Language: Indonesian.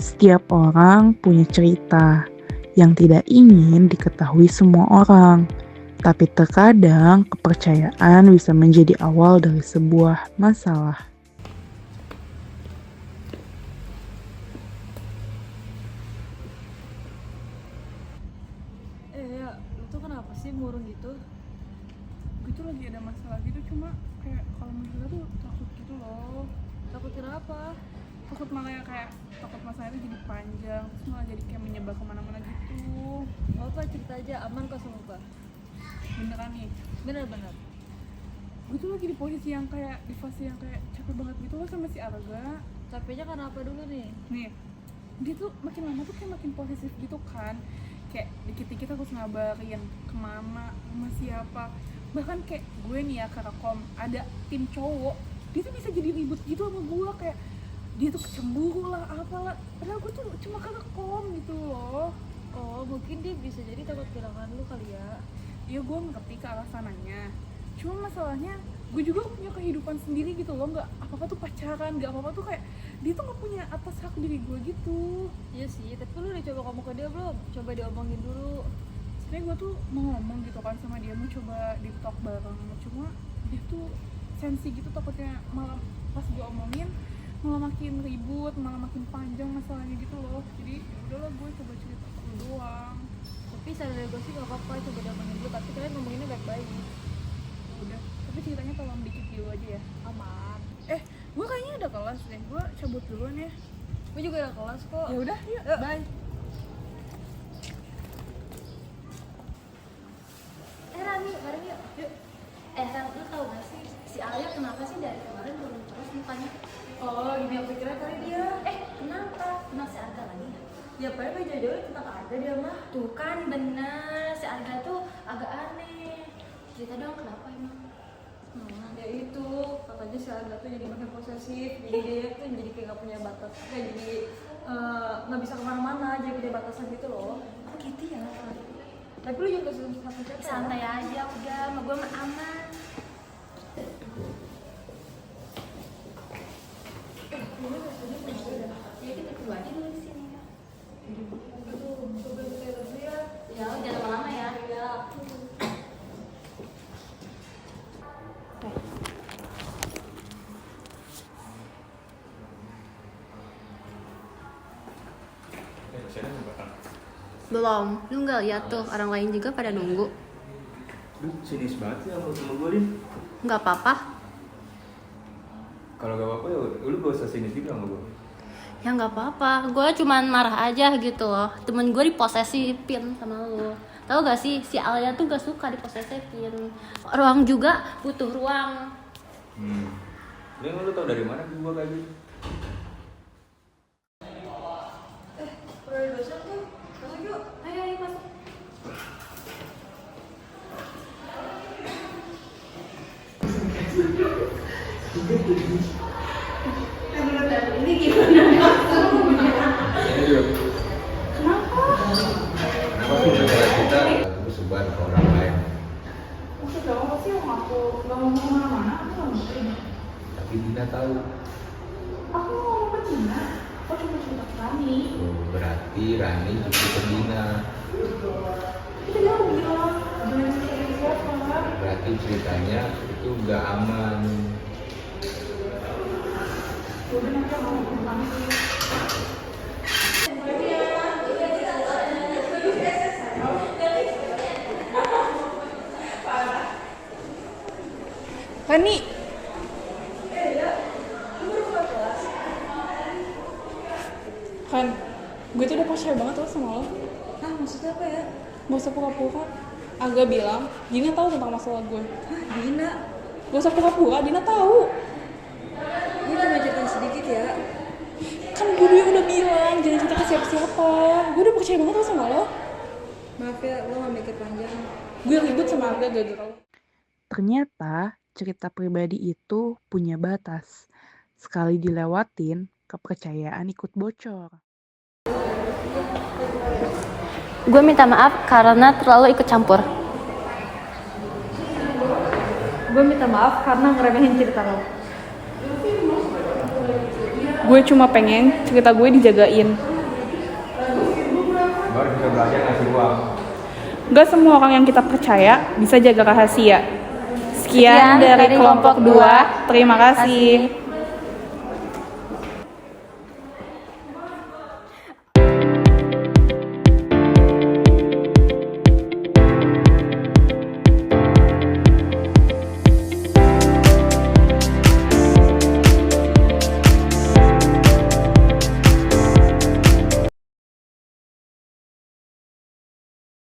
Setiap orang punya cerita yang tidak ingin diketahui semua orang, tapi terkadang kepercayaan bisa menjadi awal dari sebuah masalah. Ya, lu tuh kenapa sih murung gitu? Gue tuh lagi ada masalah gitu, cuma kayak kalau menurut gue tuh takut gitu loh. Takut kenapa? Takut malah ya kayak takut masalah itu jadi panjang, terus malah jadi kayak menyebar kemana-mana gitu. Gak apa, cerita aja, aman kok sama gua. Beneran nih, Bener-bener. gue tuh lagi di posisi yang kayak di fase yang kayak capek banget gitu loh sama si Arga. Capeknya karena apa dulu nih? Nih, dia tuh makin lama tuh kayak makin posesif gitu kan. Kayak dikit-dikit aku ngabarin kemana, sama siapa. Bahkan kayak gue nih ya ke Rekom, ada tim cowok, dia tuh bisa jadi ribut gitu sama gue. Kayak dia tuh cemburu lah, apalah. Padahal gue tuh cuma ke Rekom gitu loh. Oh, mungkin dia bisa jadi takut kehilangan lu kali ya. Ya gue ngerti ke arah sananya, cuma masalahnya gue juga punya kehidupan sendiri gitu loh. Nggak apa-apa tuh pacaran, nggak apa-apa tuh kayak dia tuh nggak punya atas hak diri gue gitu. Iya sih, tapi lu udah coba ngomong ke dia belum? Coba diomongin dulu. Sebenarnya gue tuh mau ngomong gitu kan sama dia, mau coba di talk bareng, cuma dia tuh sensi gitu, takutnya malah pas gue omongin malah makin ribut, malah makin panjang masalahnya gitu loh. Jadi ya udahlah, gue coba cerita ke lu doang. Tapi saran dari gue sih gak apa-apa, coba diomongin dulu. Tapi kalian ngomonginnya baik-baik. Udah, tapi ceritanya tolong dikit dulu aja ya. Aman. Gue kayaknya udah kelas deh, gue cabut duluan ya. Gue juga udah kelas kok. Ya udah, yuk, Yuk. bye. Rani, bareng yuk. Yuk. Ran, lu tau gak sih si Alia kenapa sih dari kemarin belum terus mukanya? Oh, gini aku kira kali dia. Kenapa? Kenal si Arga lagi ya? Ya paling jauh-jauh tentang Arga dia mah. Tuh kan bener, si Arga tuh agak aneh. Cerita dong kenapa emang? Ya itu, katanya si Arga tuh jadi makin posesif. Jadi dia tuh jadi kayak gak punya batas, kayak jadi nggak bisa kemana-mana, jadi ada batasan gitu loh. Oh gitu ya? Tapi lu juga sama siapa? Santai aja udah, sama gue mah aman. Ya kita berdua aja dulu di sini ya. Ya, jangan lama-lama ya. Belum, lu nggak lihat tuh orang lain juga pada nunggu. Lu sinis banget sih sama temen gue, Din. Nggak apa-apa, Kalau gak apa-apa ya lu gak usah sinis juga sama gue. ya nggak apa-apa. Gue cuman marah aja gitu loh. Temen gue diposesifin sama lu. Tahu gak sih, si Alia tuh gak suka diposesifin. Ruang juga butuh ruang. Ini lu tau dari mana gue kayak gitu? Udah di dosen tuh, masuk yuk. Ayo masuk. Ini juga. Kenapa sih negara kita lalu sebar ke orang lain? Maksudnya apa sih yang aku gak mau kemana-mana? Aku gak mungkin. Tapi Dina tahu. Aku mau ngomong ke Dina. Aku cuma cerita ke Rani. Oh, berarti Rani justru ke Dina. Itu dia aku bilang, jangan cerita ke siapa. Berarti ceritanya itu gak aman. Udah nanti aku mau ke Rani. Rani. Kan, gue tuh udah percaya banget loh sama lo. Hah, maksudnya apa ya? Gak usah pura-pura. Agak bilang, Dina tahu tentang masalah gue. Hah, Dina? Gak usah pura-pura, Dina tahu. Gue cuma cerita sedikit ya. Kan gue udah bilang, jangan cerita ke siapa-siapa. Gue udah percaya banget loh sama lo. Maaf ya, lo gak mikir panjang. Gue ribut sama Arga gara-gara lo. Ternyata cerita pribadi itu punya batas. Sekali dilewatin, kepercayaan ikut bocor. Gue minta maaf karena terlalu ikut campur. Gue minta maaf karena ngeremehin cerita lo. Gue cuma pengen cerita gue dijagain. harus bisa belajar ngasih uang. Gak semua orang yang kita percaya bisa jaga rahasia. Sekian dari kelompok 2. Terima kasih.